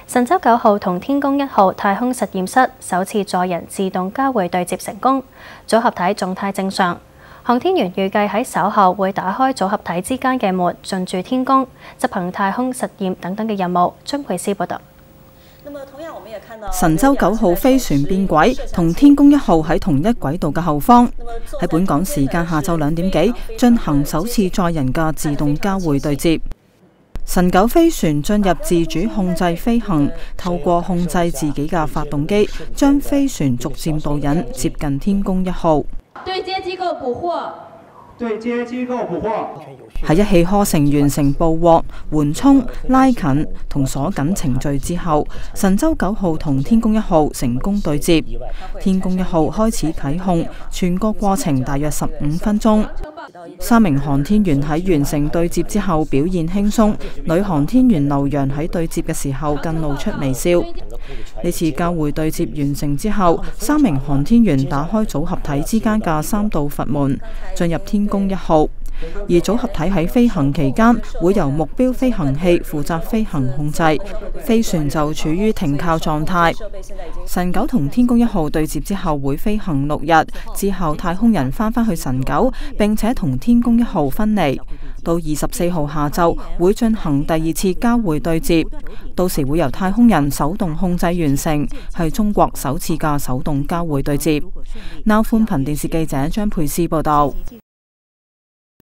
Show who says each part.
Speaker 1: 神舟9號同天宮1號太空實驗室首次載人自動交會對接成功，組合體狀態正常。航天員預計喺稍後會打開組合體之間嘅門，進駐天宮，執行太空實驗等等嘅任務。張佩斯報導。
Speaker 2: 神舟9號飛船變軌，同天宮1號喺同一軌道嘅後方，喺本港時間下晝2點幾進行首次載人嘅自動交會對接。神9飛船進入自主控制飛行，透過控制自己嘅發動機，將飛船逐漸導引接近天宮1號。
Speaker 3: 對接機構捕獲。
Speaker 2: 喺一氣呵成完成捕獲、緩衝、拉近同鎖緊程序之後，神舟9號同天宮1號成功對接。天宮1號開始啟控，全個過程大約15分鐘。3名航天員喺完成對接之後表現輕鬆，女航天員劉洋喺對接嘅時候更露出微笑。呢次交會對接完成之後，3名航天員打開組合體之間嘅3道閥門，進入天宮1號。而組合體喺飛行期間會由目標飛行器負責飛行控制，飛船就處於停靠狀態。神9同天宮1號對接之後會飛行6日，之後太空人返去神9，並且同天宮1號分離。到24號下晝會進行第2次交會對接，到時會由太空人手動控制完成，係中國首次嘅手動交會對接。Now 寬頻電視記者張佩斯報道。